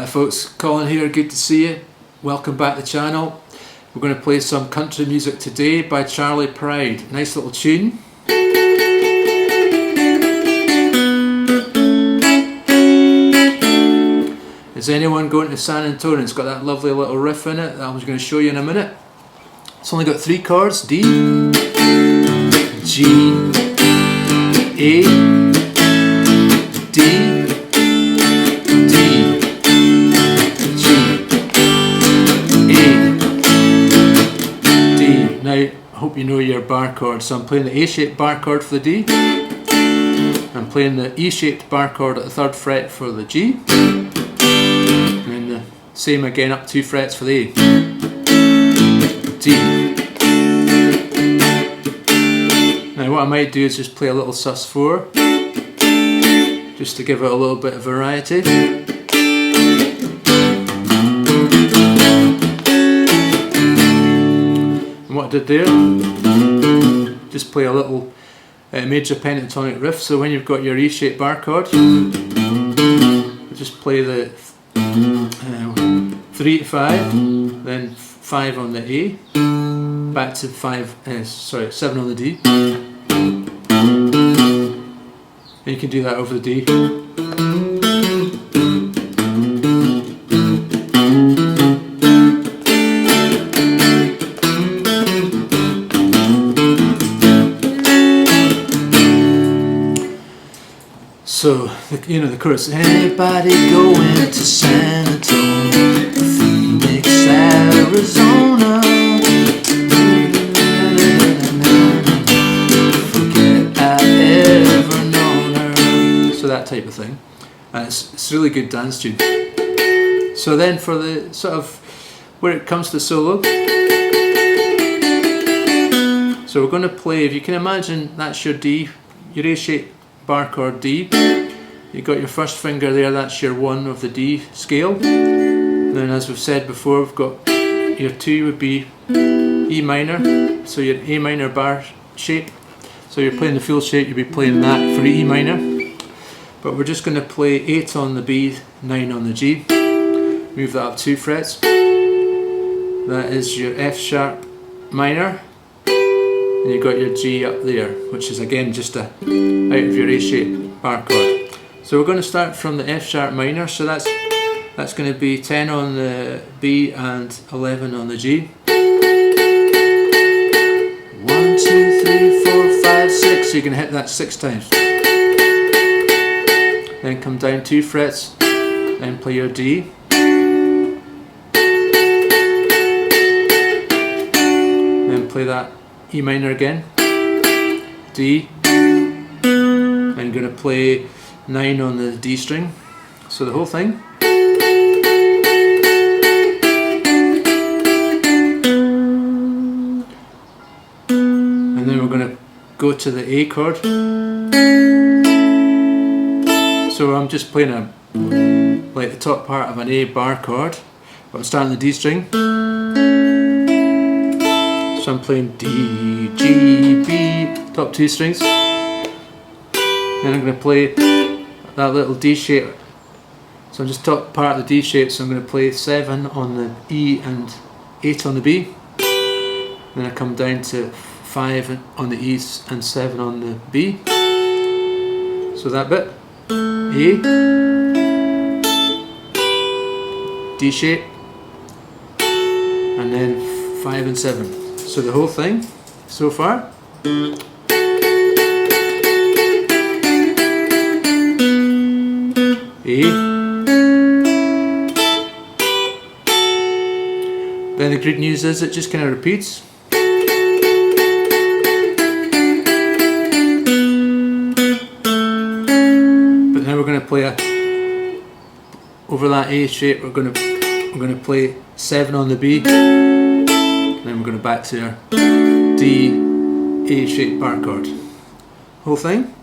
Folks, Colin here, good to see you. Welcome back to the channel. We're going to play some country music today by Charlie Pride. Nice little tune. Is anyone going to San Antone? It's got that lovely little riff in it that I was going to show you in a minute. It's only got 3 chords: D, G, A, D, D, G, A, D. Now, I hope you know your bar chords. So I'm playing the A-shaped bar chord for the D. I'm playing the E-shaped bar chord at the 3rd fret for the G. And then the same again up 2 frets for the A. D. Now what I might do is just play a little Sus4, just to give it a little bit of variety. And what I did there, just play a little major pentatonic riff. So when you've got your E-shaped bar chord, just play the 3 to 5, then 5 on the A, back to 7 on the D. And you can do that over the D. So, you know the chorus. Anybody going to San Antone, Phoenix, Arizona? Forget I ever known her. So that type of thing. And it's a really good dance tune. So then for the sort of, where it comes to solo, so we're going to play, if you can imagine, that's your D, your A-shaped bar chord D. You've got your first finger there, that's your 1 of the D scale. And then as we've said before, we've got your 2 would be E minor, so your A minor bar shape. So you're playing the full shape, you'll be playing that for E minor. But we're just going to play 8 on the B, 9 on the G. Move that up 2 frets. That is your F sharp minor. And you've got your G up there, which is again just out of your A-shaped bar chord. So we're going to start from the F sharp minor, so that's going to be 10 on the B and 11 on the G. 1, 2, 3, 4, 5, 6, so you can hit that 6 times. Then come down 2 frets, then play your D. Then play that E minor again, D, I'm going to play 9 on the D string, so the whole thing. And then we're going to go to the A chord. So I'm just playing like the top part of an A bar chord, but I'm starting the D string. So I'm playing D, G, B, top 2 strings. Then I'm going to play that little D shape. So I'm just top part of the D shape, so I'm going to play 7 on the E and 8 on the B. Then I come down to 5 on the E and 7 on the B. So that bit. A, D shape, and then 5 and 7. So the whole thing, so far. A. Then the good news is it just kind of repeats. But now we're going to play over that A shape. We're going to play 7 on the B. Then we're going to back to our D, A-shaped bar chord. Whole thing.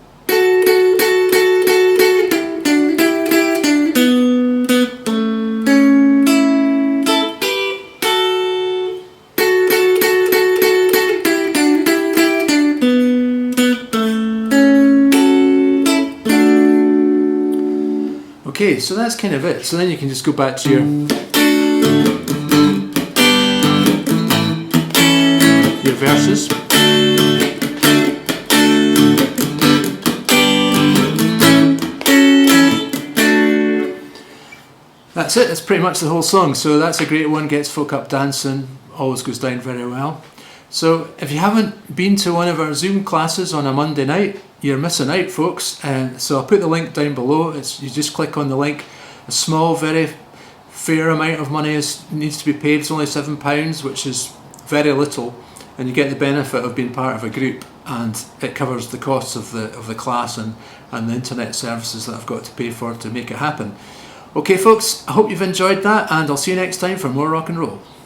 Okay, Okay, so that's kind of it. So then you can just go back to your verses. That's it, that's pretty much the whole song. So that's a great one, gets folk up dancing, always goes down very well. So if you haven't been to one of our Zoom classes on a Monday night, you're missing out, folks. So I'll put the link down below. You just click on the link. A small, very fair amount of money needs to be paid. It's only £7, which is very little, and you get the benefit of being part of a group, and it covers the costs of the class and the internet services that I've got to pay for to make it happen. Okay folks, I hope you've enjoyed that, and I'll see you next time for more rock and roll.